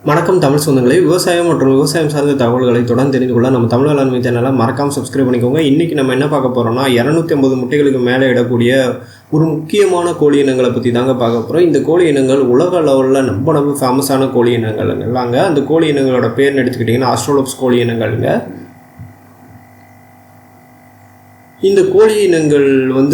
வணக்கம் தமிழ் சொந்தங்களே. விவசாயம் மற்றும் விவசாயம் சார்ந்த தகவல்களை தொடர்ந்து தெரிந்து கொள்ள நம்ம தமிழ் வேளாண்மை சேனலை மறக்காமல் சப்ஸ்கிரைப் பண்ணிக்கோங்க. இன்றைக்கி நம்ம என்ன பார்க்க போகிறோம்னா 250 முட்டைகளுக்கு மேலே இடக்கூடிய ஒரு முக்கியமான கோழி இனங்களை பற்றி தாங்க பார்க்க போகிறோம். இந்த கோழி இனங்கள் உலக லெவலில் ரொம்ப ஃபேமஸான கோழி இனங்கள்லாங்க. அந்த கோழி இனங்களோட பேர்னு எடுத்துக்கிட்டிங்கன்னா ஆஸ்ட்ரோலப்ஸ் கோழி இனங்கள்ங்க. இந்த கோழி இனங்கள்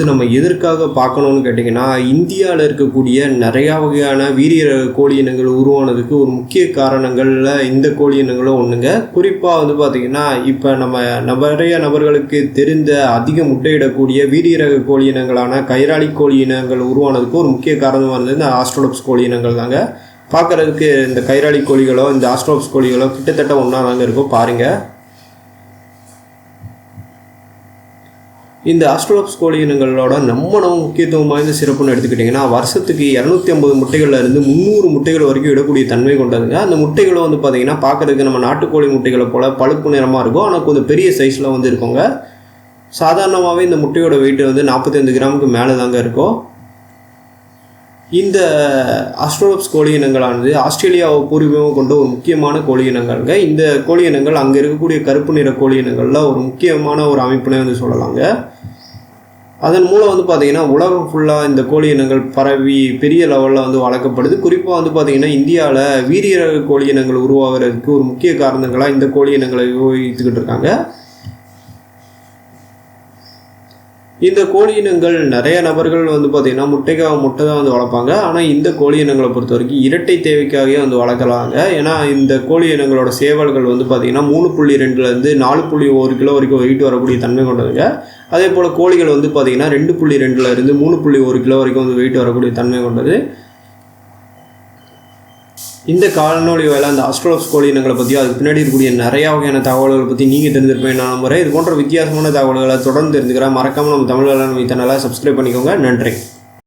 நம்ம எதற்காக பார்க்கணுன்னு கேட்டிங்கன்னா, இந்தியாவில் இருக்கக்கூடிய நிறையா வகையான வீரிய கோழி இனங்கள் உருவானதுக்கு ஒரு முக்கிய காரணங்களில் இந்த கோழி இனங்களும் ஒன்றுங்க. குறிப்பாக பார்த்திங்கன்னா, இப்போ நிறைய நபர்களுக்கு தெரிந்த அதிக முட்டையிடக்கூடிய வீரிய ரக கோழி இனங்களான கைராளி கோழி இனங்கள் உருவானதுக்கு ஒரு முக்கிய காரணமாக இருந்தது இந்த ஆஸ்ட்ரோலப்ஸ் கோழி இனங்கள் தாங்க. பார்க்குறதுக்கு இந்த கைராளி கோழிகளோ இந்த ஆஸ்ட்ரோலப்ஸ் கோழிகளோ கிட்டத்தட்ட ஒன்றா தாங்க இருக்கும் பாருங்கள். இந்த ஆஸ்ட்ரோலப்ஸ் கோழி இனங்களோட நம்ம முக்கியத்துவம் வாய்ந்த சிறப்புன்னு எடுத்துக்கிட்டிங்கன்னா, வருஷத்துக்கு 250 முட்டைகள்லேருந்து 300 முட்டைகள் வரைக்கும் இடக்கூடிய தன்மை கொண்டதுங்க. அந்த முட்டைகளும் பார்த்திங்கன்னா பார்க்குறதுக்கு நம்ம நாட்டுக்கோழி முட்டைகளை போல் பழுப்பு நிறமாக இருக்கும். ஆனால் கொஞ்சம் பெரிய சைஸில் இருக்குங்க. சாதாரணமாகவே இந்த முட்டையோட வெயிட் 45 கிராமுக்கு மேலே தாங்க இருக்கும். இந்த ஆஸ்ட்ரோலப்ஸ் கோழி இனங்களானது ஆஸ்திரேலியாவை பூர்வீகமாக கொண்ட ஒரு முக்கியமான கோழி இனங்கள்ங்க. இந்த கோழி இனங்கள் அங்கே இருக்கக்கூடிய கருப்பு நிற கோழி இனங்களில் ஒரு முக்கியமான ஒரு அமைப்புனே சொல்லலாங்க. அதன் மூலம் பார்த்திங்கன்னா உலகம் ஃபுல்லாக இந்த கோழி இனங்கள் பரவி பெரிய லெவலில் வளர்க்கப்படுது. குறிப்பாக பார்த்திங்கன்னா இந்தியாவில் வீரிய ரக கோழி இனங்கள் உருவாகிறதுக்கு ஒரு முக்கிய காரணங்களாக இந்த கோழி இனங்களை உபயோகித்துக்கிட்டு இருக்காங்க. இந்த கோழி இனங்கள் நிறைய நபர்கள் பார்த்திங்கன்னா முட்டை தான் வளர்ப்பாங்க. ஆனால் இந்த கோழி இனங்களை பொறுத்த வரைக்கும் இரட்டை தேவைக்காகவே வளர்க்கலாங்க. ஏன்னா இந்த கோழி இனங்களோட சேவல்கள் பார்த்திங்கன்னா 3.2லேருந்து 4.1 கிலோ வரைக்கும் வெயிட் வரக்கூடிய தன்மை கொண்டதுங்க. அதே போல் கோழிகள் பார்த்திங்கன்னா 2.2லேருந்து 3.1 கிலோ வரைக்கும் வெயிட் வரக்கூடிய தன்மை கொண்டது. இந்த காலநோடி வேலை அந்த ஆஸ்ட்ரோலப்ஸ் கோழி இனங்களை பற்றியும் அதுக்கு பின்னாடி இருக்கக்கூடிய நிறையா வகையான தகவல்களை பற்றி நீங்கள் தெரிஞ்சிருப்பேன். நான் முறை இது போன்ற வித்தியாசமான தகவல்களை தொடர்ந்து தெரிஞ்சுக்கிறேன். மறக்காமல் நம்ம தமிழ் வேளாண்மை சேனலை சப்ஸ்கிரைப் பண்ணிக்கோங்க. நன்றி.